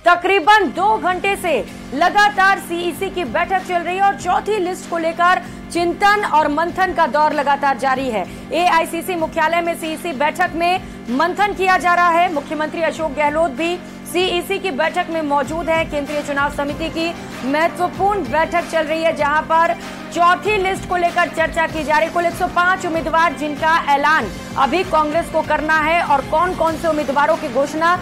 तकरीबन 2 घंटे से लगातार सीईसी की बैठक चल रही है और चौथी लिस्ट को लेकर चिंतन और मंथन का दौर लगातार जारी है। एआईसीसी मुख्यालय में सीईसी बैठक में मंथन किया जा रहा है। मुख्यमंत्री अशोक गहलोत भी सीईसी की बैठक में मौजूद है। केंद्रीय चुनाव समिति की महत्वपूर्ण बैठक चल रही है, जहां पर चौथी लिस्ट को लेकर चर्चा की जा रही है। कुल 105 उम्मीदवार जिनका ऐलान अभी कांग्रेस को करना है और कौन कौन से उम्मीदवारों की घोषणा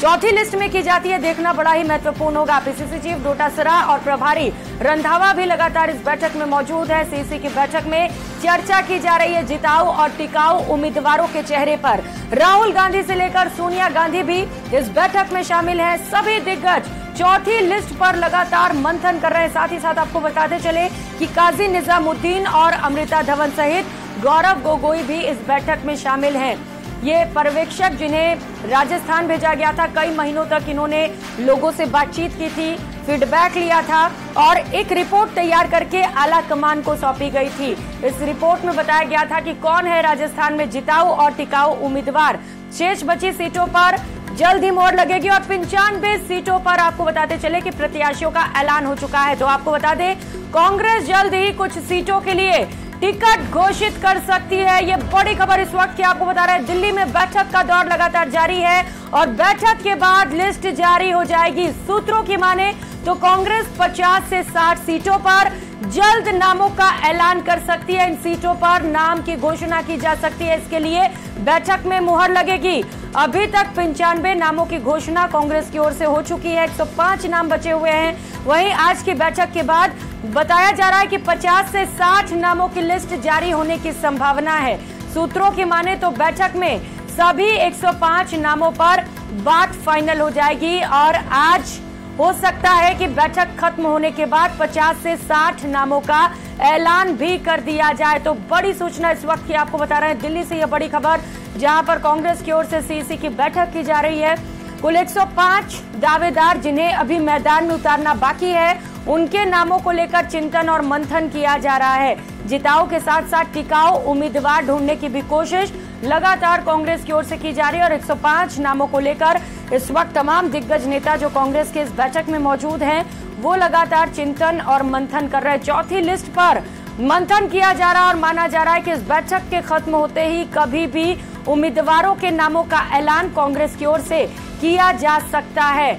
चौथी लिस्ट में की जाती है, देखना बड़ा ही महत्वपूर्ण होगा। पीसीसी चीफ डोटासरा और प्रभारी रंधावा भी लगातार इस बैठक में मौजूद है। सीईसी की बैठक में चर्चा की जा रही है जिताऊ और टिकाऊ उम्मीदवारों के चेहरे पर। राहुल गांधी से लेकर सोनिया गांधी भी इस बैठक में शामिल हैं। सभी दिग्गज चौथी लिस्ट पर लगातार मंथन कर रहे हैं। साथ ही साथ आपको बताते चले कि काजी निजामुद्दीन और अमृता धवन सहित गौरव गोगोई भी इस बैठक में शामिल हैं। ये पर्यवेक्षक जिन्हें राजस्थान भेजा गया था, कई महीनों तक इन्होंने लोगों से बातचीत की थी, फीडबैक लिया था और एक रिपोर्ट तैयार करके आला कमान को सौंपी गई थी। इस रिपोर्ट में बताया गया था कि कौन है राजस्थान में जिताऊ और टिकाऊ उम्मीदवार। शेष बची सीटों पर जल्द ही मोहर लगेगी और 95 सीटों पर आपको बताते चले कि प्रत्याशियों का ऐलान हो चुका है। तो आपको बता दें, कांग्रेस जल्द ही कुछ सीटों के लिए टिकट घोषित कर सकती है। ये बड़ी खबर इस वक्त की आपको बता रहे हैं। दिल्ली में बैठक का दौर लगातार जारी है और बैठक के बाद लिस्ट जारी हो जाएगी। सूत्रों की माने तो कांग्रेस 50 से 60 सीटों पर जल्द नामों का ऐलान कर सकती है। इन सीटों पर नाम की घोषणा की जा सकती है। इसके लिए बैठक में मुहर लगेगी। अभी तक 95 नामों की घोषणा कांग्रेस की ओर से हो चुकी है। 105 नाम बचे हुए हैं। वहीं आज की बैठक के बाद बताया जा रहा है कि 50 से 60 नामों की लिस्ट जारी होने की संभावना है। सूत्रों की माने तो बैठक में सभी 105 नामों पर बात फाइनल हो जाएगी और आज हो सकता है कि बैठक खत्म होने के बाद 50 से 60 नामों का ऐलान भी कर दिया जाए। तो बड़ी सूचना इस वक्त की आपको बता रहे हैं। दिल्ली से यह बड़ी खबर, जहां पर कांग्रेस की ओर से सीईसी की बैठक की जा रही है। कुल 105 दावेदार जिन्हें अभी मैदान में उतारना बाकी है, उनके नामों को लेकर चिंतन और मंथन किया जा रहा है। जिताऊ के साथ साथ टिकाऊ उम्मीदवार ढूंढने की भी कोशिश लगातार कांग्रेस की ओर से की जा रही है और 105 नामों को लेकर इस वक्त तमाम दिग्गज नेता जो कांग्रेस के इस बैठक में मौजूद हैं, वो लगातार चिंतन और मंथन कर रहे हैं। चौथी लिस्ट पर मंथन किया जा रहा है और माना जा रहा है कि इस बैठक के खत्म होते ही कभी भी उम्मीदवारों के नामों का ऐलान कांग्रेस की ओर से किया जा सकता है।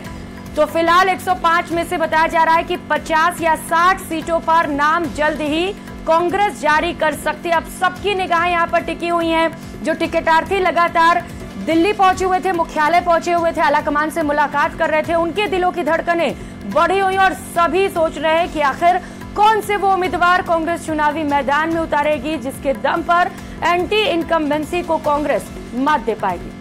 तो फिलहाल 105 में से बताया जा रहा है कि 50 या 60 सीटों पर नाम जल्द ही कांग्रेस जारी कर सकती है। अब सबकी निगाहें यहाँ पर टिकी हुई हैं। जो टिकटार्थी लगातार दिल्ली पहुंचे हुए थे, मुख्यालय पहुंचे हुए थे, आलाकमान से मुलाकात कर रहे थे, उनके दिलों की धड़कनें बढ़ी हुई और सभी सोच रहे हैं कि आखिर कौन से वो उम्मीदवार कांग्रेस चुनावी मैदान में उतारेगी जिसके दम पर एंटी इनकम्बेंसी को कांग्रेस मात दे पाएगी।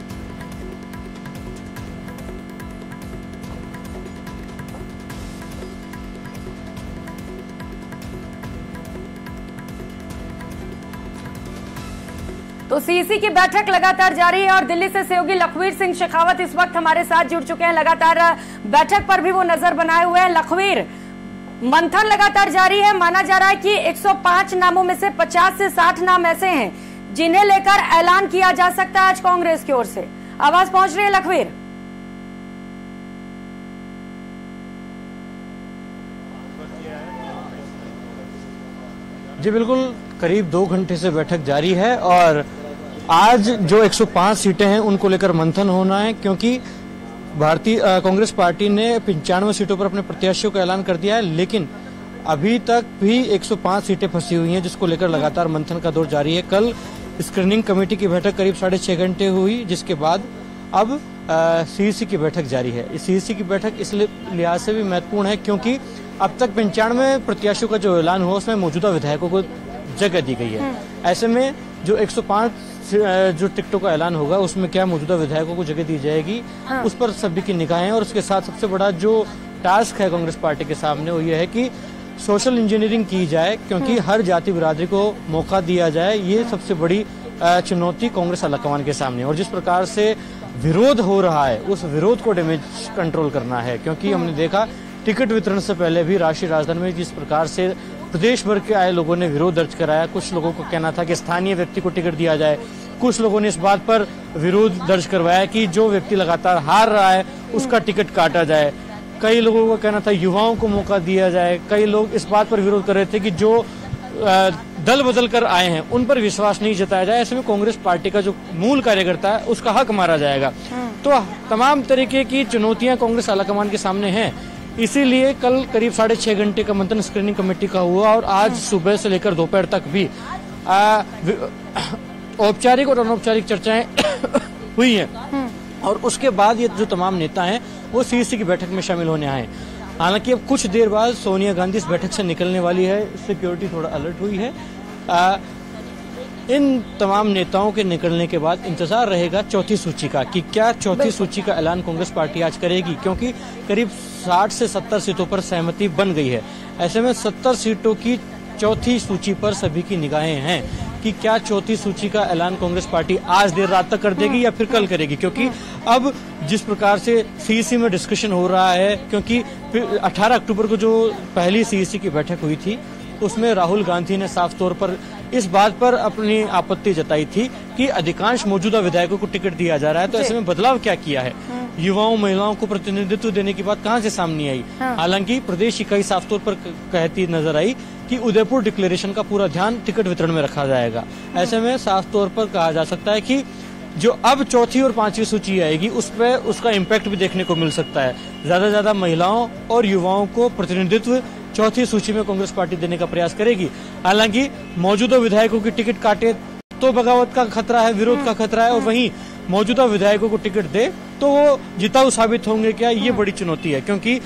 तो सीईसी की बैठक लगातार जारी है और दिल्ली से सहयोगी लखवीर सिंह शेखावत इस वक्त हमारे साथ जुड़ चुके हैं। लगातार बैठक पर भी वो नजर बनाए हुए हैं। लखवीर, मंथन लगातार जारी है। माना जा रहा है कि 105 नामों में से 50 से 60 नाम ऐसे हैं जिन्हें लेकर ऐलान किया जा सकता है आज कांग्रेस की ओर से। आवाज पहुंच रही है लखवीर? जी बिल्कुल, करीब 2 घंटे से बैठक जारी है और आज जो 105 सीटें हैं उनको लेकर मंथन होना है, क्योंकि भारतीय कांग्रेस पार्टी ने 95 सीटों पर अपने प्रत्याशियों का ऐलान कर दिया है, लेकिन अभी तक भी 105 सीटें फंसी हुई हैं, जिसको लेकर लगातार मंथन का दौर जारी है। कल स्क्रीनिंग कमेटी की बैठक करीब 6.5 घंटे हुई, जिसके बाद अब सीईसी की बैठक जारी है। इस सीईसी की बैठक इस लिहाज से भी महत्वपूर्ण है क्योंकि अब तक 95 प्रत्याशियों का जो ऐलान हुआ उसमें मौजूदा विधायकों को जगह दी गई है। ऐसे में जो 105 जो टिकटों का ऐलान होगा उसमें क्या मौजूदा विधायकों को जगह दी जाएगी, उस पर सभी की निगाहें। और उसके साथ सबसे बड़ा जो टास्क है कांग्रेस पार्टी के सामने वो ये है कि सोशल इंजीनियरिंग की जाए, क्योंकि हर जाति बिरादरी को मौका दिया जाए। ये सबसे बड़ी चुनौती कांग्रेस आलाकमान के सामने। और जिस प्रकार से विरोध हो रहा है उस विरोध को डैमेज कंट्रोल करना है, क्योंकि हमने देखा टिकट वितरण से पहले भी राष्ट्रीय राजधानी में जिस प्रकार से प्रदेश भर के आए लोगों ने विरोध दर्ज कराया। कुछ लोगों को कहना था कि स्थानीय व्यक्ति को टिकट दिया जाए, कुछ लोगों ने इस बात पर विरोध दर्ज करवाया कि जो व्यक्ति लगातार हार रहा है उसका टिकट काटा जाए। कई लोगों का कहना था युवाओं को मौका दिया जाए। कई लोग इस बात पर विरोध कर रहे थे कि जो दल बदल कर आए हैं उन पर विश्वास नहीं जताया जाए। ऐसे में कांग्रेस पार्टी का जो मूल कार्यकर्ता है उसका हक मारा जाएगा। तो तमाम तरीके की चुनौतियां कांग्रेस आलाकमान के सामने हैं। इसीलिए कल करीब 6.5 घंटे का मंथन स्क्रीनिंग कमेटी का हुआ और आज सुबह से लेकर दोपहर तक भी औपचारिक और अनौपचारिक चर्चाएं हुई हैं। और उसके बाद ये जो तमाम नेता हैं वो सीईसी की बैठक में शामिल होने आए। हालांकि अब कुछ देर बाद सोनिया गांधी इस बैठक से निकलने वाली है। सिक्योरिटी थोड़ा अलर्ट हुई है। इन तमाम नेताओं के निकलने के बाद इंतजार रहेगा चौथी सूची का कि क्या चौथी सूची का ऐलान कांग्रेस पार्टी आज करेगी, क्योंकि करीब 60 से 70 सीटों पर सहमति बन गई है। ऐसे में 70 सीटों की चौथी सूची पर सभी की निगाहें हैं कि क्या चौथी सूची का ऐलान कांग्रेस पार्टी आज देर रात तक कर देगी या फिर कल करेगी। क्योंकि अब जिस प्रकार से सीईसी में डिस्कशन हो रहा है, क्योंकि 18 अक्टूबर को जो पहली सीईसी की बैठक हुई थी उसमें राहुल गांधी ने साफ तौर पर इस बात पर अपनी आपत्ति जताई थी कि अधिकांश मौजूदा विधायकों को टिकट दिया जा रहा है। तो ऐसे में बदलाव क्या किया है, युवाओं महिलाओं को प्रतिनिधित्व देने की बात कहां से सामने आई। हालांकि प्रदेश इकाई साफ तौर पर कहती नजर आई कि उदयपुर डिक्लेरेशन का पूरा ध्यान टिकट वितरण में रखा जाएगा। ऐसे में साफ तौर पर कहा जा सकता है कि जो अब चौथी और पांचवी सूची आएगी उस पर उसका इम्पैक्ट भी देखने को मिल सकता है। ज्यादा से ज्यादा महिलाओं और युवाओं को प्रतिनिधित्व चौथी सूची में कांग्रेस पार्टी देने का प्रयास करेगी। हालांकि मौजूदा विधायकों की टिकट काटे तो बगावत का खतरा है, विरोध का खतरा है, और वहीं मौजूदा विधायकों को टिकट दे तो वो जिताऊ साबित होंगे क्या, ये बड़ी चुनौती है। क्योंकि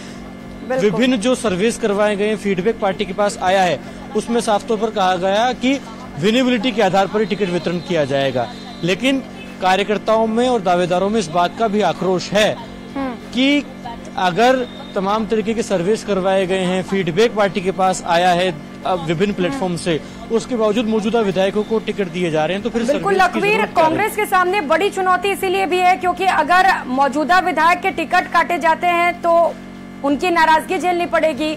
विभिन्न जो सर्वेस करवाए गए, फीडबैक पार्टी के पास आया है, उसमें साफ तौर पर कहा गया कि विनेबिलिटी के आधार पर ही टिकट वितरण किया जाएगा। लेकिन कार्यकर्ताओं में और दावेदारों में इस बात का भी आक्रोश है कि अगर तमाम तरीके के सर्वेस करवाए गए हैं, फीडबैक पार्टी के पास आया है विभिन्न प्लेटफॉर्म से, उसके बावजूद मौजूदा विधायकों को टिकट दिए जा रहे हैं, तो फिर बिल्कुल लखवीर, कांग्रेस के सामने बड़ी चुनौती इसीलिए भी है क्योंकि अगर मौजूदा विधायक के टिकट काटे जाते हैं तो उनकी नाराजगी झेलनी पड़ेगी।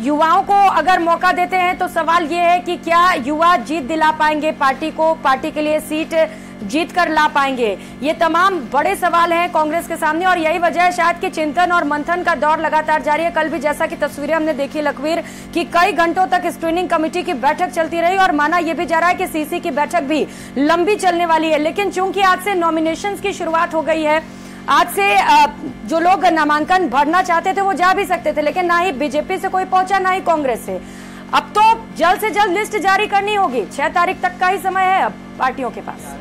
युवाओं को अगर मौका देते हैं तो सवाल ये है कि क्या युवा जीत दिला पाएंगे पार्टी को, पार्टी के लिए सीट जीत कर ला पाएंगे। ये तमाम बड़े सवाल हैं कांग्रेस के सामने और यही वजह है शायद कि चिंतन और मंथन का दौर लगातार जारी है। कल भी जैसा कि तस्वीरें हमने देखी लखवीर कि कई घंटों तक स्क्रीनिंग कमेटी की बैठक चलती रही और माना यह भी जा रहा है कि सीसी की बैठक भी लंबी चलने वाली है। लेकिन चूंकि आज से नॉमिनेशंस की शुरुआत हो गई है, आज से जो लोग नामांकन भरना चाहते थे वो जा भी सकते थे, लेकिन ना ही बीजेपी से कोई पहुंचा ना ही कांग्रेस से। अब तो जल्द से जल्द लिस्ट जारी करनी होगी। 6 तारीख तक का ही समय है अब पार्टियों के पास।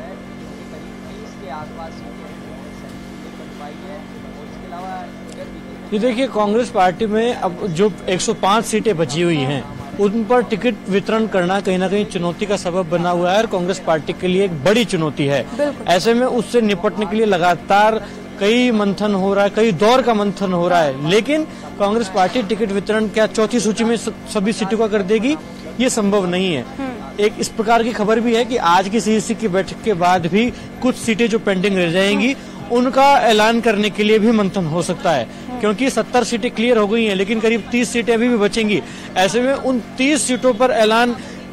ये देखिए, कांग्रेस पार्टी में अब जो 105 सीटें बची हुई हैं उन पर टिकट वितरण करना कहीं ना कहीं चुनौती का सबब बना हुआ है और कांग्रेस पार्टी के लिए एक बड़ी चुनौती है। ऐसे में उससे निपटने के लिए लगातार कई मंथन हो रहा है, कई दौर का मंथन हो रहा है, लेकिन कांग्रेस पार्टी टिकट वितरण क्या चौथी सूची में सभी सीटों का कर देगी, ये संभव नहीं है। एक इस प्रकार की खबर भी है कि आज की सीईसी की बैठक के बाद भी कुछ सीटें जो पेंडिंग रह जाएंगी उनका ऐलान करने के लिए भी मंथन हो सकता है, क्योंकि 70 सीटें क्लियर हो गई हैं लेकिन करीब 30 सीटें अभी भी बचेंगी। ऐसे में उन 30 सीटों पर ऐलान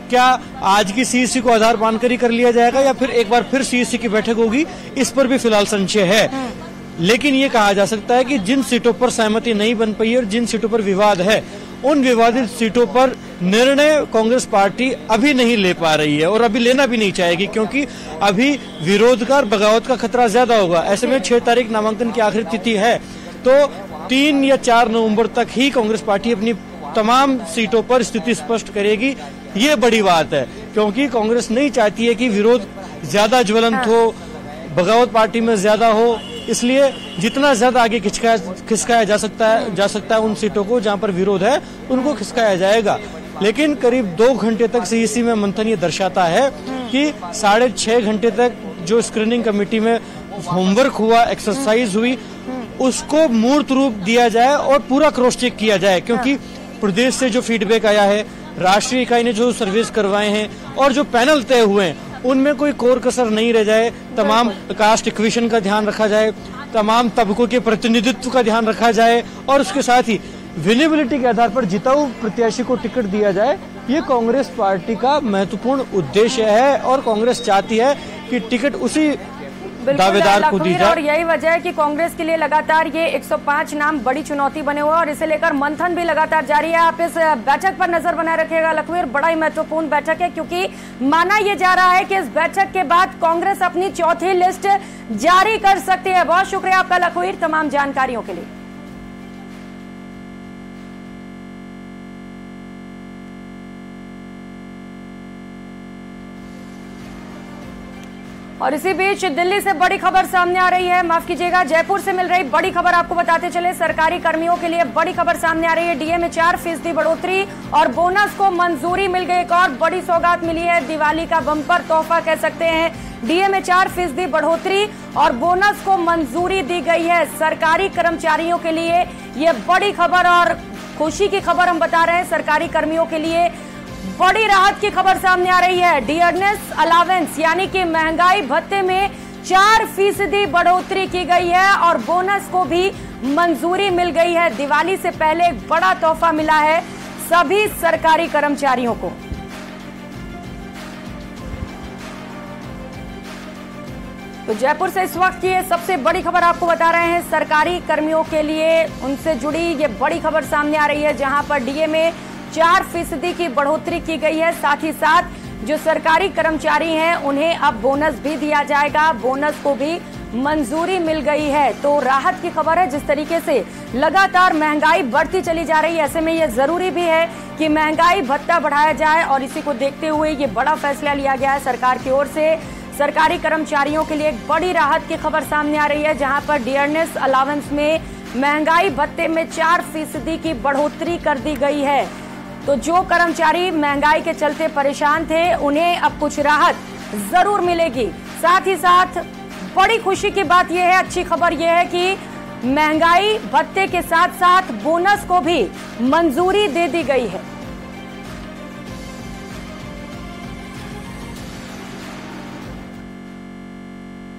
क्या आज की सीईसी को आधार मानकर ही कर लिया जाएगा या फिर एक बार फिर सीईसी की बैठक होगी, इस पर भी फिलहाल संशय है। लेकिन ये कहा जा सकता है कि जिन सीटों पर सहमति नहीं बन पाई और जिन सीटों पर विवाद है उन विवादित सीटों पर निर्णय कांग्रेस पार्टी अभी नहीं ले पा रही है और अभी लेना भी नहीं चाहेगी, क्योंकि अभी विरोध का और बगावत का खतरा ज्यादा होगा। ऐसे में 6 तारीख नामांकन की आखिरी तिथि है, तो 3 या 4 नवंबर तक ही कांग्रेस पार्टी अपनी तमाम सीटों पर स्थिति स्पष्ट करेगी। ये बड़ी बात है, क्योंकि कांग्रेस नहीं चाहती है कि विरोध ज्यादा ज्वलंत हो, बगावत पार्टी में ज्यादा हो, इसलिए जितना ज्यादा आगे खिसकाया जा सकता है उन सीटों को जहां पर विरोध है उनको खिसकाया जाएगा। लेकिन करीब 2 घंटे तक सीईसी में मंथन ये दर्शाता है कि 6.5 घंटे तक जो स्क्रीनिंग कमेटी में होमवर्क हुआ, एक्सरसाइज हुई, उसको मूर्त रूप दिया जाए और पूरा क्रॉस चेक किया जाए, क्योंकि प्रदेश से जो फीडबैक आया है, राष्ट्रीय इकाई ने जो सर्वेस करवाए हैं और जो पैनल तय हुए हैं उनमें कोई कोर कसर नहीं रह जाए। तमाम कास्ट इक्वेशन का ध्यान रखा जाए, तमाम तबकों के प्रतिनिधित्व का ध्यान रखा जाए और उसके साथ ही विनेबिलिटी के आधार पर जिताऊ प्रत्याशी को टिकट दिया जाए, ये कांग्रेस पार्टी का महत्वपूर्ण उद्देश्य है और कांग्रेस चाहती है कि टिकट उसी दावेदार को दी जाए। और यही वजह है कि कांग्रेस के लिए लगातार ये 105 नाम बड़ी चुनौती बने हुए हैं और इसे लेकर मंथन भी लगातार जारी है। आप इस बैठक पर नजर बनाए रखिएगा लखवीर, बड़ा ही महत्वपूर्ण बैठक है क्योंकि माना यह जा रहा है कि इस बैठक के बाद कांग्रेस अपनी चौथी लिस्ट जारी कर सकती है। बहुत शुक्रिया आपका लखवीर तमाम जानकारियों के लिए। और इसी बीच दिल्ली से बड़ी खबर सामने आ रही है, माफ कीजिएगा जयपुर से मिल रही बड़ी खबर आपको बताते चले। सरकारी कर्मियों के लिए बड़ी खबर सामने आ रही है। डीए में 4% बढ़ोतरी और बोनस को मंजूरी मिल गई। एक और बड़ी सौगात मिली है, दिवाली का बम्पर तोहफा कह सकते हैं। डीए में 4% बढ़ोतरी और बोनस को मंजूरी दी गई है। सरकारी कर्मचारियों के लिए ये बड़ी खबर और खुशी की खबर हम बता रहे हैं। सरकारी कर्मियों के लिए बड़ी राहत की खबर सामने आ रही है। डियरनेस अलावेंस यानी कि महंगाई भत्ते में 4% बढ़ोतरी की गई है और बोनस को भी मंजूरी मिल गई है। दिवाली से पहले एक बड़ा तोहफा मिला है सभी सरकारी कर्मचारियों को। तो जयपुर से इस वक्त की ये सबसे बड़ी खबर आपको बता रहे हैं। सरकारी कर्मियों के लिए उनसे जुड़ी ये बड़ी खबर सामने आ रही है, जहां पर डीए में 4% की बढ़ोतरी की गई है। साथ ही साथ जो सरकारी कर्मचारी हैं उन्हें अब बोनस भी दिया जाएगा। बोनस को भी मंजूरी मिल गई है। तो राहत की खबर है। जिस तरीके से लगातार महंगाई बढ़ती चली जा रही है, ऐसे में यह जरूरी भी है कि महंगाई भत्ता बढ़ाया जाए और इसी को देखते हुए ये बड़ा फैसला लिया गया है सरकार की ओर से। सरकारी कर्मचारियों के लिए एक बड़ी राहत की खबर सामने आ रही है, जहां पर डियरनेस अलावेंस में महंगाई भत्ते में 4% की बढ़ोतरी कर दी गई है। तो जो कर्मचारी महंगाई के चलते परेशान थे उन्हें अब कुछ राहत जरूर मिलेगी। साथ ही साथ बड़ी खुशी की बात यह है, अच्छी खबर यह है कि महंगाई भत्ते के साथ साथ बोनस को भी मंजूरी दे दी गई है।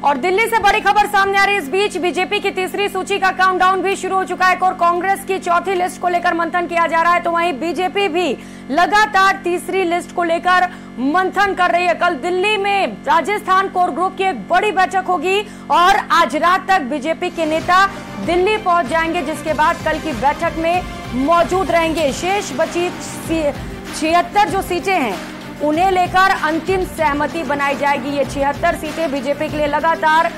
और दिल्ली से बड़ी खबर सामने आ रही है। इस बीच बीजेपी की तीसरी सूची का काउंटडाउन भी शुरू हो चुका है और कांग्रेस की चौथी लिस्ट को लेकर मंथन किया जा रहा है। तो वहीं बीजेपी भी लगातार तीसरी लिस्ट को लेकर मंथन कर रही है। कल दिल्ली में राजस्थान कोर ग्रुप की एक बड़ी बैठक होगी और आज रात तक बीजेपी के नेता दिल्ली पहुंच जाएंगे, जिसके बाद कल की बैठक में मौजूद रहेंगे। शेष बची 76 जो सीटें हैं उन्हें लेकर अंतिम सहमति बनाई जाएगी। ये 76 सीटें बीजेपी के लिए लगातार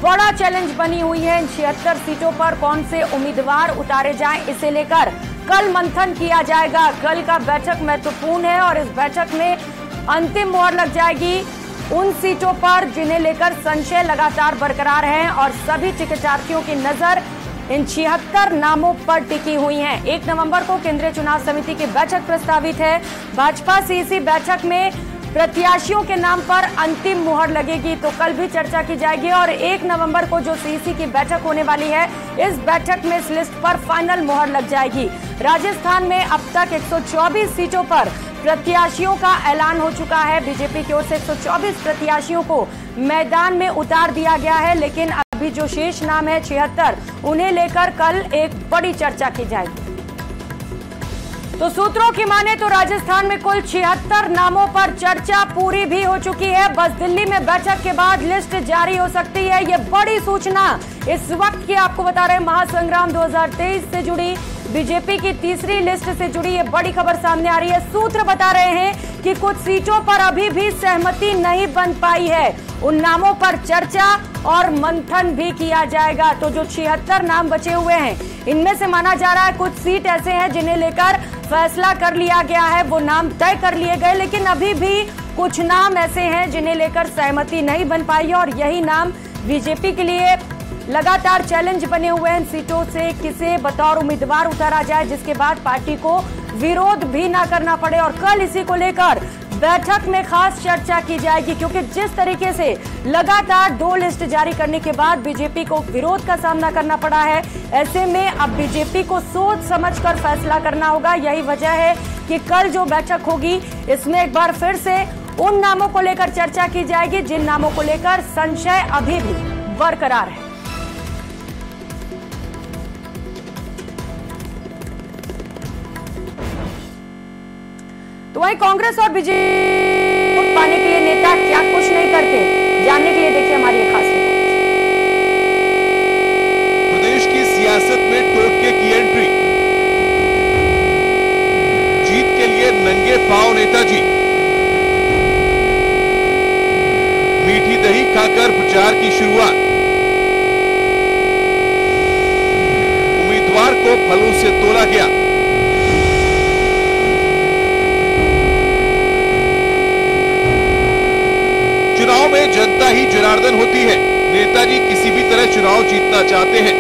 बड़ा चैलेंज बनी हुई है। इन 76 सीटों पर कौन से उम्मीदवार उतारे जाएं, इसे लेकर कल मंथन किया जाएगा। कल का बैठक महत्वपूर्ण है और इस बैठक में अंतिम मोहर लग जाएगी उन सीटों पर जिन्हें लेकर संशय लगातार बरकरार है और सभी टिकटार्थियों की नजर इन 76 नामों पर टिकी हुई हैं। 1 नवंबर को केंद्रीय चुनाव समिति की बैठक प्रस्तावित है। भाजपा सीईसी बैठक में प्रत्याशियों के नाम पर अंतिम मुहर लगेगी, तो कल भी चर्चा की जाएगी और 1 नवंबर को जो सीईसी की बैठक होने वाली है, इस बैठक में इस लिस्ट पर फाइनल मुहर लग जाएगी। राजस्थान में अब तक 124 सीटों पर प्रत्याशियों का ऐलान हो चुका है। बीजेपी की ओर से 124 प्रत्याशियों को मैदान में उतार दिया गया है, लेकिन अभी जो शेष नाम है 76, उन्हें लेकर कल एक बड़ी चर्चा की जाएगी। तो सूत्रों की माने तो राजस्थान में कुल 76 नामों पर चर्चा पूरी भी हो चुकी है। बस दिल्ली में बैठक के बाद लिस्ट जारी हो सकती है। ये बड़ी सूचना इस वक्त की आपको बता रहे हैं। महासंग्राम 2023 से जुड़ी बीजेपी की तीसरी लिस्ट से जुड़ी ये बड़ी खबर सामने आ रही है। सूत्र बता रहे हैं कि कुछ सीटों पर अभी भी सहमति नहीं बन पाई है। उन नामों पर चर्चा और मंथन भी किया जाएगा। तो जो 76 नाम बचे हुए हैं, इनमें से माना जा रहा है कुछ सीट ऐसे हैं जिन्हें लेकर फैसला कर लिया गया है, वो नाम तय कर लिए गए, लेकिन अभी भी कुछ नाम ऐसे हैं जिन्हें लेकर सहमति नहीं बन पाई है और यही नाम बीजेपी के लिए लगातार चैलेंज बने हुए हैं। सीटों से किसे बतौर उम्मीदवार उतारा जाए जिसके बाद पार्टी को विरोध भी ना करना पड़े। और कल इसी को लेकर बैठक में खास चर्चा की जाएगी, क्योंकि जिस तरीके से लगातार 2 लिस्ट जारी करने के बाद बीजेपी को विरोध का सामना करना पड़ा है, ऐसे में अब बीजेपी को सोच समझकर फैसला करना होगा। यही वजह है कि कल जो बैठक होगी इसमें एक बार फिर से उन नामों को लेकर चर्चा की जाएगी जिन नामों को लेकर संशय अभी भी बरकरार है। तो वहीं कांग्रेस और बीजेपी वोट पाने के लिए नेता क्या कुछ नहीं करते, जानने के लिए देखिए हमारी ये खास रिपोर्ट। प्रदेश की सियासत में टोटके की एंट्री, जीत के लिए नंगे पांव नेताजी, मीठी दही खाकर प्रचार की शुरुआत, उम्मीदवार को फलों से तोला गया। चुनाव में जनता ही जनार्दन होती है। नेताजी किसी भी तरह चुनाव जीतना चाहते हैं,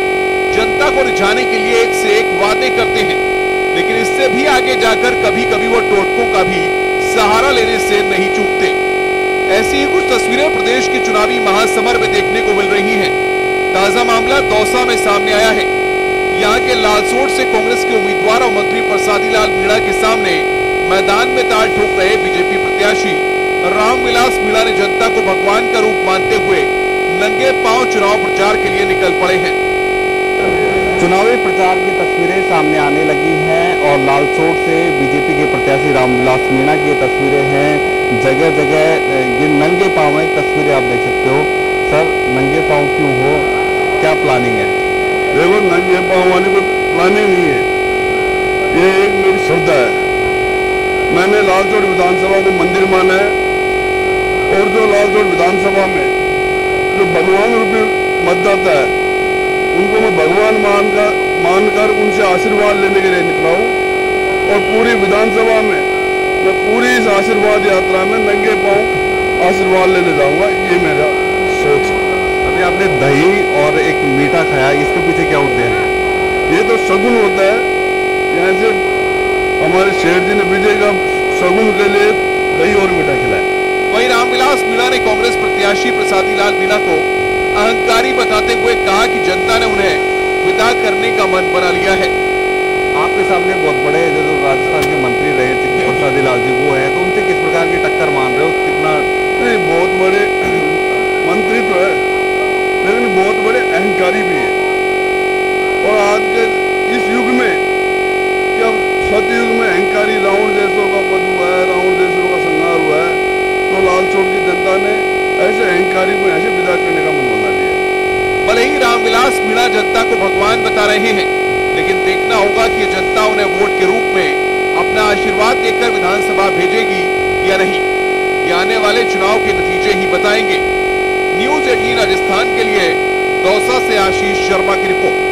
जनता को रिझाने के लिए एक से एक वादे करते हैं, लेकिन इससे भी आगे जाकर कभी कभी वो टोटकों का भी सहारा लेने से नहीं चूकते। ऐसी ही कुछ तस्वीरें प्रदेश के चुनावी महासमर में देखने को मिल रही हैं। ताजा मामला दौसा में सामने आया है। यहाँ के लालसोट से कांग्रेस के उम्मीदवार और मंत्री प्रसादी लाल मीणा के सामने मैदान में ताल ठोक रहे बीजेपी प्रत्याशी रामविलास मीणा ने जनता को भगवान का रूप मानते हुए नंगे पांव चुनाव प्रचार के लिए निकल पड़े हैं। चुनावी प्रचार की तस्वीरें सामने आने लगी हैं और लालसोट से बीजेपी के प्रत्याशी रामविलास मीणा की तस्वीरें हैं। जगह जगह ये नंगे पांव में तस्वीरें आप देख सकते हो। सर, नंगे पांव क्यों हो, क्या प्लानिंग है? देखो, नंगे पांव वाली कोई प्लानिंग नहीं है, ये एक मेरी श्रद्धा है। मैंने लालसोट विधानसभा को मंदिर माना है और जो लालसोट विधानसभा में जो भगवान रूपी मतदाता है उनको मैं भगवान मानकर उनसे आशीर्वाद लेने के लिए निकला हूँ और पूरी विधानसभा में मैं पूरी इस आशीर्वाद यात्रा में नंगे पांव आशीर्वाद लेने जाऊंगा, ये मेरा सोच है। अभी आपने दही और एक मीठा खाया, इसके पीछे क्या उद्देश्य है? ये तो शगुन होता है, यहाँ से हमारे शेर जी ने विजय का शगुन के लिए दही और मीठा खिलाया। वहीं रामविलास मीणा ने कांग्रेस प्रत्याशी प्रसादी लाल मीणा को अहंकारी बताते हुए कहा कि जनता ने उन्हें विदा करने का मन बना लिया है। आपके सामने बहुत बड़े जो राजस्थान के मंत्री रहे थे प्रसादी लाल जी, वो है, तो उनसे किस प्रकार की टक्कर मान रहे हो? कितना नहीं, बहुत बड़े मंत्री तो है लेकिन बहुत बड़े अहंकारी भी है। और आज के इस युग में जब सतयुग में अहंकारी रावण जैसों का पद हुआ है, रावण जैसों का संहार हुआ है, तो लालसोट की जनता ने ऐसे अहंकारी को ऐसे विदा करने का मन बना लिया। भले ही रामविलास मीणा जनता को भगवान बता रहे हैं, लेकिन देखना होगा कि जनता उन्हें वोट के रूप में अपना आशीर्वाद देकर विधानसभा भेजेगी या नहीं। ये आने वाले चुनाव के नतीजे ही बताएंगे। न्यूज़ 18 राजस्थान के लिए दौसा से आशीष शर्मा की रिपोर्ट।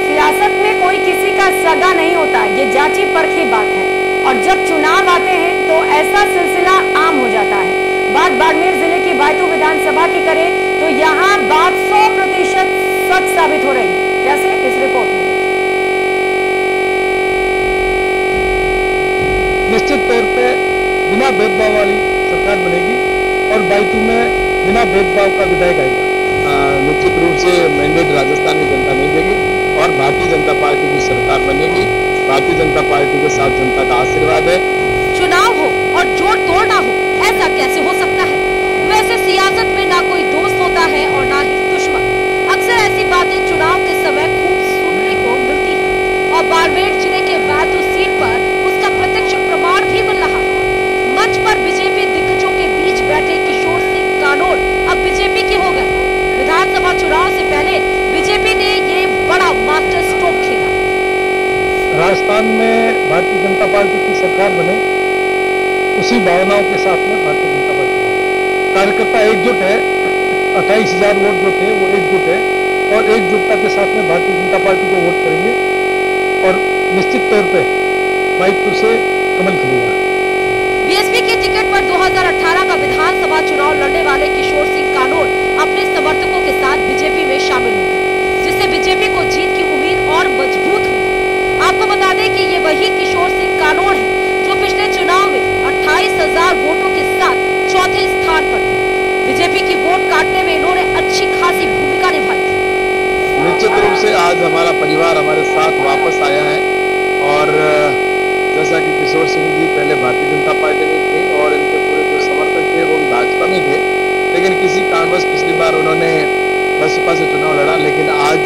सियासत में कोई किसी का सगा नहीं होता, ये जांची परखी बात है। और जब चुनाव आते हैं तो ऐसा सिलसिला आम हो जाता है। बात बाड़मेर जिले की बायतू विधानसभा की करें तो यहाँ बात 100% सच साबित हो रही है। जैसे इस रिपोर्ट में निश्चित तौर पे बिना भेदभाव वाली सरकार बनेगी और बायतू में बिना भेदभाव का विधायक आएगा। निश्चित रूप से मैंडेट राजस्थान की जनता नहीं देगी और भारतीय जनता पार्टी की सरकार बनेगी। भारतीय जनता पार्टी के साथ जनता का आशीर्वाद है। चुनाव हो और जोड़ तोड़ ना हो, ऐसा कैसे हो सकता है? वैसे सियासत में ना कोई दोस्त होता है और ना ही दुश्मन। अक्सर ऐसी बातें चुनाव के समय खूब सुनने को मिलती है और बाड़मेर जिले के बायतू सीट पर उसका प्रत्यक्ष प्रमाण भी मिल रहा है। मंच पर बीजेपी दिग्गजों के बीच बैठे किशोर सिंह कानोड़ अब बीजेपी के हो गए। विधानसभा चुनाव से पहले बीजेपी ने ये बड़ा मास्टर स्ट्रोक खेला। राजस्थान में भारतीय जनता पार्टी की सरकार बने, उसी भावनाओं के साथ में भारतीय जनता पार्टी बने। कार्यकर्ता एकजुट है, 28,000 वोट जो थे वो एकजुट है और एकजुटता के साथ में भारतीय जनता पार्टी को वोट करेंगे और निश्चित तौर पे बायतू से कमल खिलेगा। बीएसपी के टिकट पर 2018 का विधानसभा चुनाव लड़ने वाले किशोर सिंह कानोड़ अपने समर्थकों के साथ बीजेपी में शामिल हो गए, जिससे बीजेपी को जीत की उम्मीद और मजबूत हुई। आपको बता दें कि ये वही किशोर सिंह कानोड़ है जो पिछले चुनाव में 28,000 वोटों के साथ चौथे स्थान पर थे। बीजेपी की वोट काटने में इन्होंने अच्छी खासी भूमिका निभाई थी। निश्चित रूप से आज हमारा परिवार हमारे साथ वापस आया है और जैसा कि किशोर सिंह जी पहले भारतीय जनता पार्टी में थे और इनके पूरे जो समर्थक थे वो भाजपा में थे, लेकिन किसी कारणवश पिछली बार उन्होंने बसपा से चुनाव लड़ा, लेकिन आज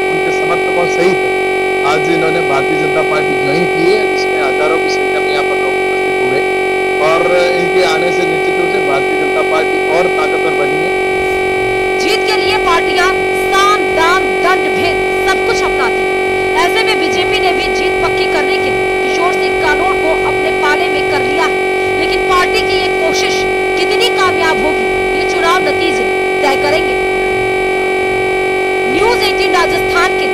उनके समर्थकों सहित आज इन्होंने भारतीय जनता पार्टी ज्वाइन की है, जिसमें हजारों की संख्या में यहाँ पर लोग उपस्थित हुए और इनके आने से निश्चित रूप से भारतीय जनता पार्टी और ताकतवर बनी है। जीत के लिए पार्टियां साम दाम दंड भेद सब कुछ अपनाती हैं। ऐसे में बीजेपी ने भी जीत पक्की करने के लिए किशोर सिंह कानोड़ को अपने पाले में कर लिया है, लेकिन पार्टी की ये कोशिश कितनी कामयाब होगी ये चुनाव नतीजे तय करेंगे। न्यूज़ 18 राजस्थान के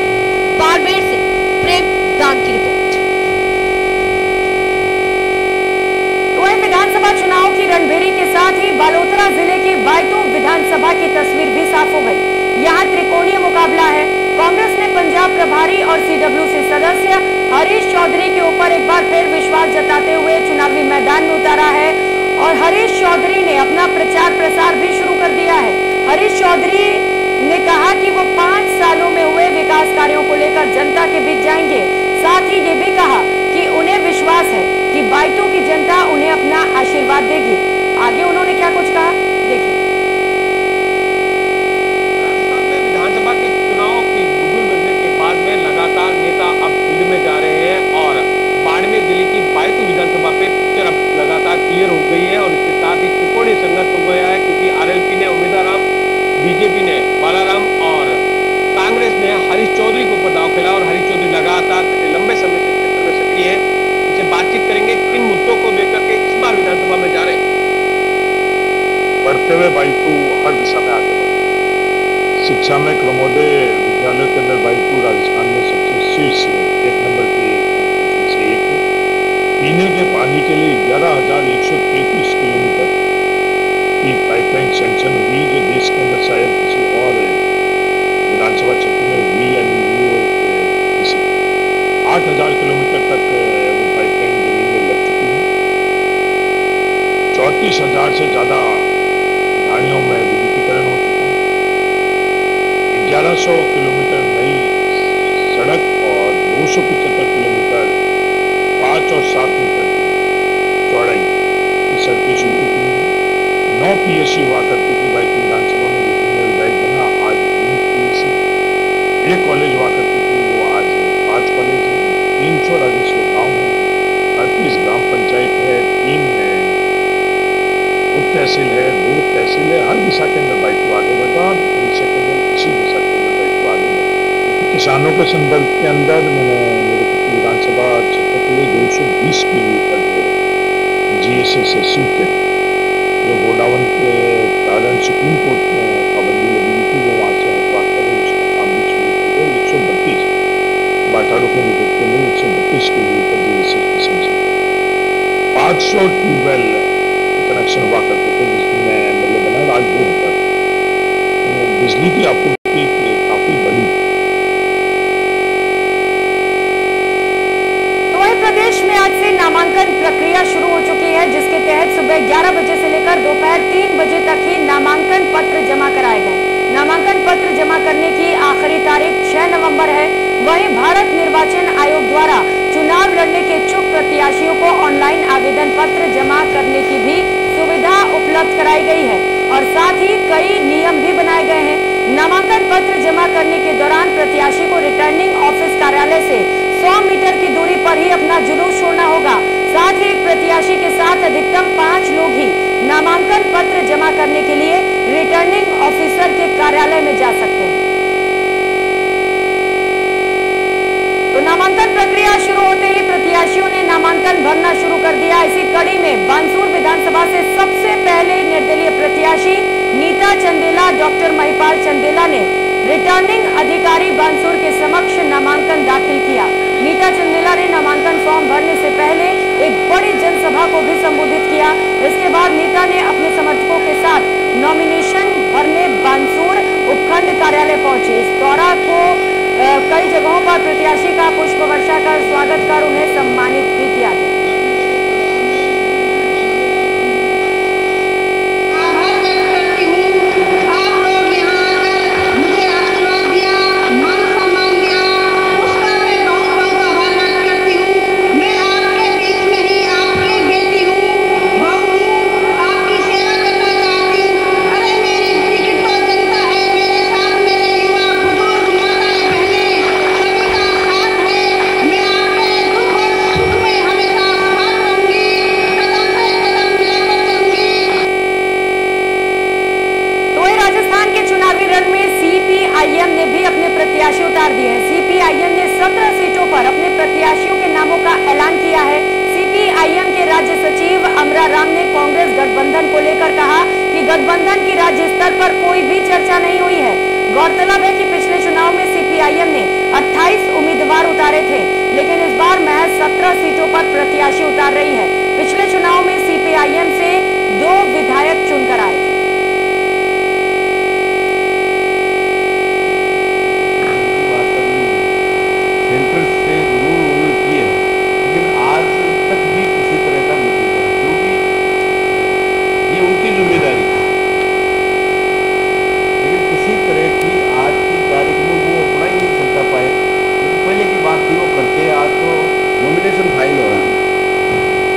बाड़मेर से प्रेम दान की रिपोर्ट। विधानसभा चुनाव की रणभेरी के साथ ही बालोतरा जिले की बायतू विधानसभा की तस्वीर भी साफ हो गई। यहाँ त्रिकोणीय मुकाबला है। कांग्रेस ने पंजाब प्रभारी और सीडब्ल्यूसी सदस्य हरीश चौधरी के ऊपर एक बार फिर विश्वास जताते हुए चुनावी मैदान में उतारा है और हरीश चौधरी ने अपना प्रचार प्रसार भी शुरू कर दिया है। हरीश चौधरी ने कहा कि वो 5 सालों में हुए विकास कार्यों को लेकर जनता के बीच जाएंगे। साथ ही ये भी कहा कि उन्हें विश्वास है कि बायतू की जनता उन्हें अपना आशीर्वाद देगी। आगे उन्होंने क्या कुछ कहा, देखिए। राजस्थान में विधानसभा के चुनाव की बुलबुल बजने के बाद में लगातार नेता अब फील्ड में जा रहे हैं और बाड़मेर जिले की बायतू विधानसभा पे पिक्चर अब लगातार क्लियर हो गई है और इसके साथ ही त्रिकोणीय संघर्ष हो गया है, क्योंकि आरएलपी ने उम्मीदवार, बीजेपी ने बालाराम और कांग्रेस ने हरीश चौधरी को ऊपर दांव खेला और हरीश चौधरी लगातार लंबे समय से क्षेत्र में सक्रिय है। इससे बातचीत करेंगे किन मुद्दों को लेकर के इस बार विधानसभा में जा रहे हैं। बढ़ते हुए बायतू हर दिशा में आगे बढ़े। शिक्षा में क्रमोदय विद्यालयों के अंदर बायतू राजस्थान में सबसे शीर्ष 1 नंबर की से एक है। पीने के पानी के लिए 11,133 किलोमीटर की पाइपलाइन सैंक्शन हुई, जो देश के अंदर शायद किसी और विधानसभा क्षेत्र में हुई या नहीं हुई। और 8,000 किलोमीटर तक वो पाइपलाइन जमीन में लग चुकी है। 34,000 से ज्यादा गाड़ियों में विद्युतीकरण हो चुका है। 1100 किलोमीटर नई सड़क और 275 किलोमीटर 5 और 7 मीटर की चौड़ाई की सड़कें शुरू की गई। 9 PSC हुआ करती थी बायतू विधानसभा में, जिस दिन में विधायक बना आज 3 PSC। 1 कॉलेज हुआ करती थी, वो आज 5 कॉलेज है। 300 राजस्व गाँव है, 38 ग्राम पंचायत है, 3 उप तहसील है, 2 तहसील है। हर दिशा के अंदर बायतू आगे बढ़ा, भविष्य के अंदर किसी दिशा के अंदर बायतू आगे बढ़ा। किसानों के संदर्भ के अंदर मैंने मेरे विधानसभा क्षेत्र के लिए 220 किलोमीटर GSS के जो गोडाउन के कारण सुप्रीम कोर्ट में पाबंदी लगी थी, वो वहाँ से हटवा कर उसका काम भी शुरू कर दिया। 132 बाटाड़ों के नेतृत्व में 132 किलोमीटर GSS की संख्या 500 ट्यूबवेल कनेक्शन हुआ करते थे, जिसमें मतलब बना आज 2000। बिजली की आपूर्ति काफी बड़ी। प्रदेश में आज से नामांकन प्रक्रिया शुरू हो चुकी है, जिसके तहत सुबह 11 बजे से लेकर दोपहर 3 बजे तक ही नामांकन पत्र जमा कराए गए। नामांकन पत्र जमा करने की आखिरी तारीख 6 नवंबर है। वहीं भारत निर्वाचन आयोग द्वारा चुनाव लड़ने के इच्छुक प्रत्याशियों को ऑनलाइन आवेदन पत्र जमा करने की भी सुविधा उपलब्ध कराई गई है और साथ ही कई नियम भी बनाए गए हैं। नामांकन पत्र जमा करने के दौरान प्रत्याशी को रिटर्निंग ऑफिस कार्यालय से 100 मीटर की दूरी पर ही अपना जुलूस छोड़ना होगा। साथ ही प्रत्याशी के साथ अधिकतम 5 लोग ही नामांकन पत्र जमा करने के लिए रिटर्निंग ऑफिसर के कार्यालय में जा सकते हैं। तो नामांकन प्रक्रिया शुरू होते ही प्रत्याशियों ने नामांकन भरना शुरू कर दिया। इसी कड़ी में बानसूर विधानसभा से सबसे पहले निर्दलीय प्रत्याशी नीता चंदेला डॉक्टर महिपाल चंदेला ने रिटर्निंग अधिकारी बानसूर के समक्ष नामांकन दाखिल किया। नीता चंदेला ने नामांकन फॉर्म भरने से पहले एक बड़ी जनसभा को भी संबोधित किया। इसके बाद नीता ने अपने समर्थकों के साथ नॉमिनेशन भरने बानसूर उपखंड कार्यालय पहुंची। इस दौरा को कई जगहों पर प्रत्याशी का पुष्प वर्षा कर स्वागत कर उन्हें सम्मानित भी किया गया। अरे प्रत्याशी उतार दिए हैं। सीपीआईएम ने 17 सीटों पर अपने प्रत्याशियों के नामों का ऐलान किया है। सीपीआईएम के राज्य सचिव अमरा राम ने कांग्रेस गठबंधन को लेकर कहा कि गठबंधन की राज्य स्तर पर कोई भी चर्चा नहीं हुई है। गौरतलब है कि पिछले चुनाव में सीपीआईएम ने 28 उम्मीदवार उतारे थे, लेकिन इस बार महज 17 सीटों पर प्रत्याशी उतार रही है। पिछले चुनाव में सीपीआईएम से 2 विधायक चुनकर आए थे। सेंटर से जरूर उन्होंने किए, लेकिन आज तक भी किसी तरह का नतीजा, क्योंकि ये उनकी जिम्मेदारी है, लेकिन किसी तरह की आज की तारीख में वो अपना ही नहीं चलता पाए। क्योंकि पहले की बात थी वो करते, आज तो नॉमिनेशन फाइल हो रहा है,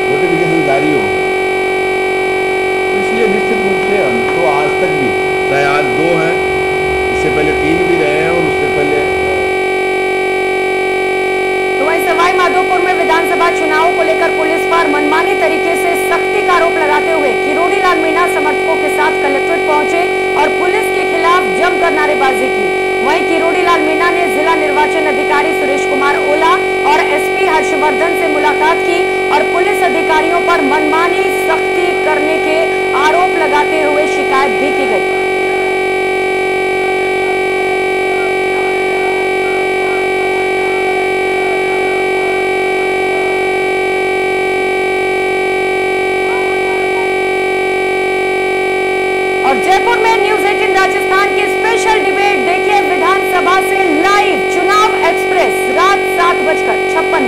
नोटिफिकेशन जारी हो गया। तो इसलिए निश्चित रूप से हम तो आज तक भी, चाहे आज 2 हैं, इससे पहले 3 भी रहे हैं और उससे पहले। सवाई माधोपुर में विधानसभा चुनाव को लेकर पुलिस पर मनमानी तरीके से सख्ती का आरोप लगाते हुए किरोड़ी लाल मीणा समर्थकों के साथ कलेक्ट्रेट पहुंचे और पुलिस के खिलाफ जमकर नारेबाजी की। वहीं किरोड़ी लाल मीणा ने जिला निर्वाचन अधिकारी सुरेश कुमार ओला और एसपी हर्षवर्धन से मुलाकात की और पुलिस अधिकारियों पर मनमानी सख्ती करने के आरोप लगाते हुए शिकायत भी की गई। जयपुर में न्यूज 18 राजस्थान की स्पेशल डिबेट देखिए विधानसभा से लाइव। चुनाव एक्सप्रेस रात 7:56 पर।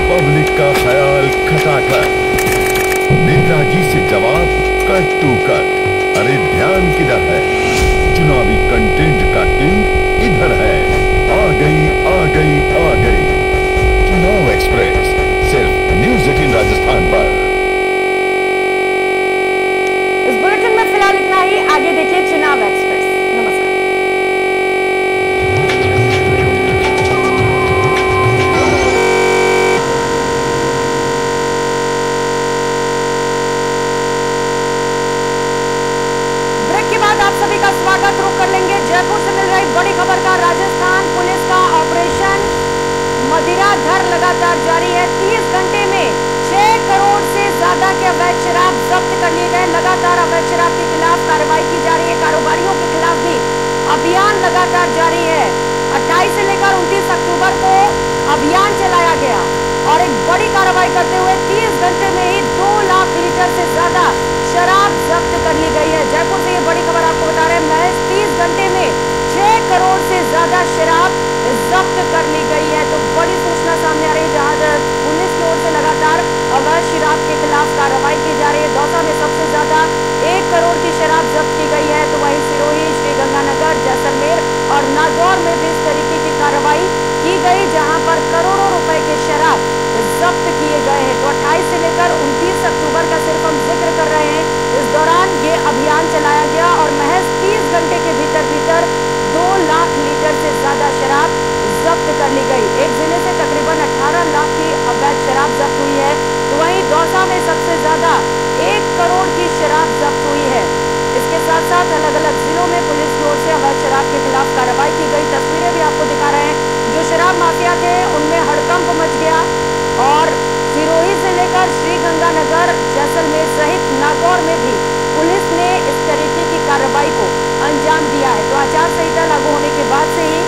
पब्लिक का ख्याल खटाखट, नेताजी से जवाब कट टू कट। अरे ध्यान किधर है? चुनावी कंटेंट का किंग इधर है। आ गई आ गई आ गई चुनाव एक्सप्रेस, सिर्फ न्यूज 18 राजस्थान पर। इतना ही, आगे देखिए चुनाव एक्सप्रेस। नमस्कार। ब्रेक के बाद आप सभी का स्वागत। रुक कर लेंगे जयपुर से मिल रही बड़ी खबर का। राजस्थान पुलिस का ऑपरेशन मदिरा धर लगातार जारी है। 30 घंटे में 6 करोड़ से ज्यादा के अवैध शराब जब्त कर लिए गए। लगातार अवैध शराब के खिलाफ कार्रवाई की जा रही है। कारोबारियों के खिलाफ भी अभियान लगातार जारी है। 28 से लेकर 29 अक्टूबर को अभियान चलाया गया और एक बड़ी कार्रवाई करते हुए 30 घंटे में ही 2 लाख लीटर से ज्यादा शराब जब्त कर ली गई है। जयपुर से ये बड़ी खबर आपको बता रहे हैं। महज 30 घंटे में 6 करोड़ से ज्यादा शराब जब्त कर ली गई है। तो बड़ी सूचना सामने आ रही है, जहां पुलिस की ओर से लगातार अवैध शराब के खिलाफ कार्रवाई की जा रही है। दौसा में सबसे ज्यादा 1 करोड़ की शराब जब्त की गई है, तो वहीं सिरोही, श्रीगंगानगर, जैसलमेर और नागौर में भी इस तरीके की कार्रवाई की गई, जहां पर करोड़ों रुपए के शराब जब्त किए गए हैं। तो 28 से लेकर 29 अक्टूबर का सिर्फ हम जिक्र कर रहे हैं। इस दौरान ये अभियान चलाया गया और महज 30 घंटे के भीतर 2 लाख लीटर से ज्यादा शराब जब्त कर ली गई। एक जिले से तकरीबन 18 लाख की अवैध शराब जब्त हुई है, तो वहीं दौसा में सबसे ज्यादा 1 करोड़ की शराब जब्त हुई है। इसके साथ साथ अलग अलग जिलों में पुलिस की ओर से अवैध शराब के खिलाफ कार्रवाई की गई। तस्वीरें भी आपको दिखा रहे हैं। जो शराब माफिया थे उनमें हड़कंप मच गया और सिरोही से लेकर श्रीगंगानगर, जैसलमेर सहित नागौर में भी पुलिस ने इस तरीके की कार्रवाई को अंजाम दिया है। तो आचार संहिता लागू होने के बाद से ही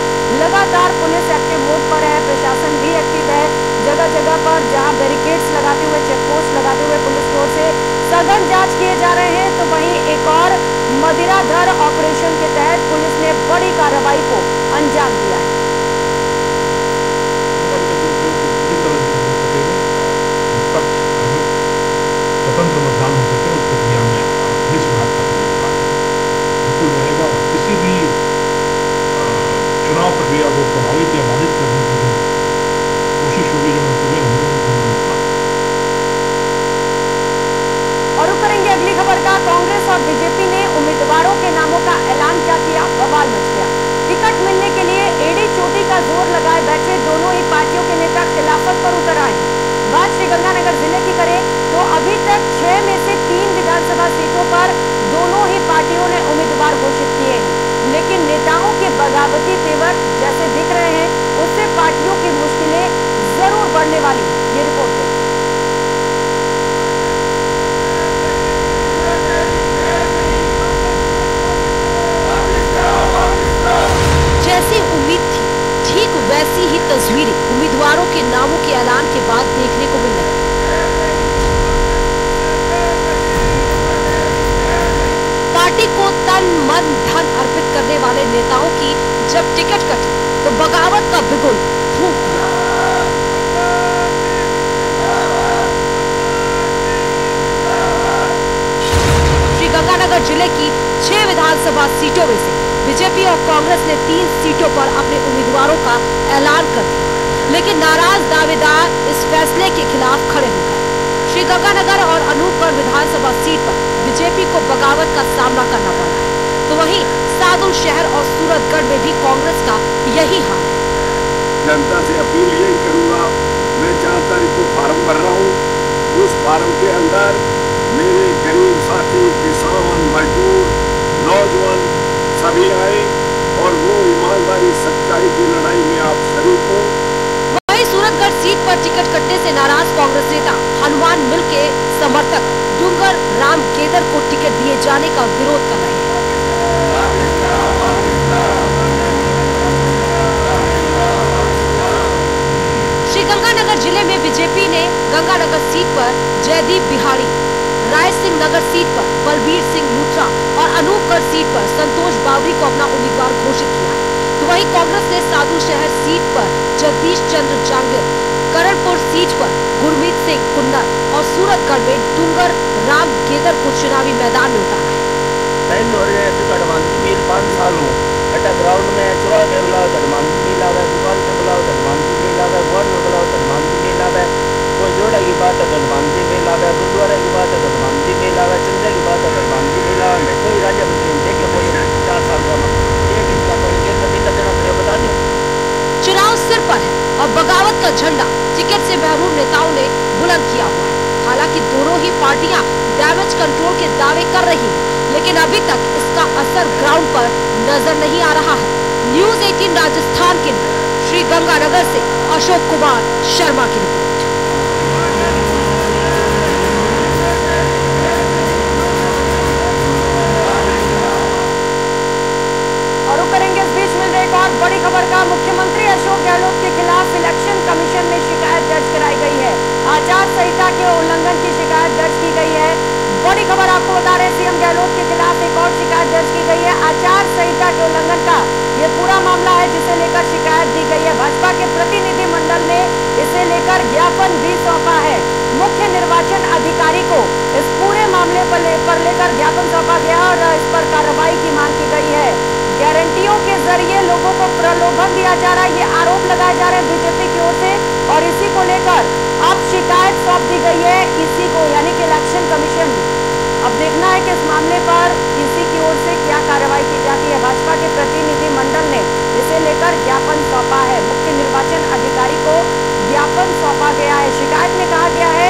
लगातार पुलिस एक्टिव मोड पर है, प्रशासन भी एक्टिव है। जगह जगह पर जहां बैरिकेड्स लगाते हुए, चेक पोस्ट लगाते हुए पुलिस की ओर से सघन जांच किए जा रहे हैं, तो वहीं एक और मदिरा धर ऑपरेशन के तहत पुलिस ने बड़ी कार्रवाई को अंजाम दिया है। स्वतंत्र मतदान हो सके उस प्रक्रिया में पुलिस विभाग का बिल्कुल रहेगा और किसी भी चुनाव प्रक्रिया को प्रभावित या बाधित करने की कोशिश होगी जो मंसूबे होंगे उनको। और करेंगे अगली खबर का। कांग्रेस और बीजेपी ने उम्मीदवारों के नामों का ऐलान क्या किया, बवाल मच गया। टिकट मिलने के लिए एड़ी चोटी का जोर लगाए बैठे दोनों ही पार्टियों के नेता खिलाफत पर उतर आए। बात श्रीगंगानगर जिले की करें तो अभी तक 6 में से 3 विधानसभा सीटों पर दोनों ही पार्टियों ने उम्मीदवार घोषित किए हैं, मन धन अर्पित करने वाले नेताओं की जब टिकट कटी तो बगावत का बिगुल फूंक दिया। श्रीगंगानगर जिले की 6 विधानसभा सीटों में से बीजेपी और कांग्रेस ने 3 सीटों पर अपने उम्मीदवारों का ऐलान कर दिया, लेकिन नाराज दावेदार इस फैसले के खिलाफ खड़े हो गए। श्रीगंगानगर और अनूपगढ़ विधानसभा सीट पर बीजेपी को बगावत का सामना करना पड़ा है, तो वहीं सादुल शहर और सूरतगढ़ में भी कांग्रेस का यही हाल है। जनता से अपील यही करूंगा, मैं 4 तारीख को फार्म भर रहा हूँ, उस फार्म के अंदर मेरे गरीब साथी, किसान, मजदूर, नौजवान सभी आए और वो ईमानदारी सच्चाई की लड़ाई में आप शरीक हो। वहीं सूरतगढ़ सीट पर टिकट कटने से नाराज कांग्रेस नेता हनुमान मिल के समर्थक डूंगर राम केदर को टिकट दिए जाने का विरोध कर रहे हैं। श्रीगंगानगर जिले में बीजेपी ने गंगानगर सीट पर जयदीप बिहारी, राय सिंह नगर सीट पर बलबीर सिंह लूथरा और अनूपगढ़ सीट पर संतोष बावरी को अपना उम्मीदवार घोषित किया, तो वहीं कांग्रेस ने सादुल शहर सीट पर जगदीश चंद्र जांगिर, करणपुर सीट पर गुरमीत सिंह कुन्नर और सूरतगढ़ में डूंगर राम केदर को चुनावी मैदान में उतारा है। 5 साल हो बेटा ग्राउंड में चुरा के बुलाओ तो हनुमानजी नहीं लावे, दुकान पे बुलाओ तो हनुमानजी नहीं लावे, वार्ड में बुलाओ तो हनुमानजी नहीं लावे, कोई जोड़ा की बात है तो हनुमानजी नहीं लावे, गुरुद्वारे की बात है तो हनुमानजी नहीं लावे, चंदे की बात है तो हनुमानजी नहीं लावे। मैं तो ही राज्य मंत्री देखे मुझे 4 साल का एक इनका तो जेल में भी देना पड़ेगा, बता दो। चुनाव सिर पर है और बगावत का झंडा टिकट से महरूम नेताओं ने बुलंद किया हुआ है। हालांकि दोनों ही पार्टियां डैमेज कंट्रोल के दावे कर रही हैं, लेकिन अभी तक इसका असर ग्राउंड पर नजर नहीं आ रहा है। न्यूज़ 18 राजस्थान के लिए श्रीगंगानगर से अशोक कुमार शर्मा की रिपोर्ट। और करेंगे इस बीच मिल रही एक और बड़ी खबर का। मुख्यमंत्री अशोक गहलोत के खिलाफ इलेक्शन कमीशन में शिकायत दर्ज कराई गई है। आचार संहिता के उल्लंघन की शिकायत दर्ज की गई है। बड़ी खबर आपको बता रहे हैं, सीएम गहलोत के खिलाफ एक और शिकायत दर्ज की गई है। आचार संहिता के उल्लंघन का ये पूरा मामला है जिसे लेकर शिकायत दी गई है। भाजपा के प्रतिनिधि मंडल ने इसे लेकर ज्ञापन भी सौंपा है। मुख्य निर्वाचन अधिकारी को इस पूरे मामले पर लेकर ज्ञापन सौंपा गया और इस पर कार्रवाई की मांग की गई है। गारंटियों के जरिए लोगों को प्रलोभन दिया जा रहा है, ये आरोप लगाए जा रहे हैं बीजेपी की ओर से, और इसी को लेकर अब शिकायत सौंप दी गई है इसी को यानी कि इलेक्शन कमीशन में। अब देखना है कि इस मामले पर इसी की ओर से क्या कार्रवाई की जाती है। भाजपा के प्रतिनिधि मंडल ने इसे लेकर ज्ञापन सौंपा है। मुख्य निर्वाचन अधिकारी को ज्ञापन सौंपा गया है। शिकायत में कहा गया है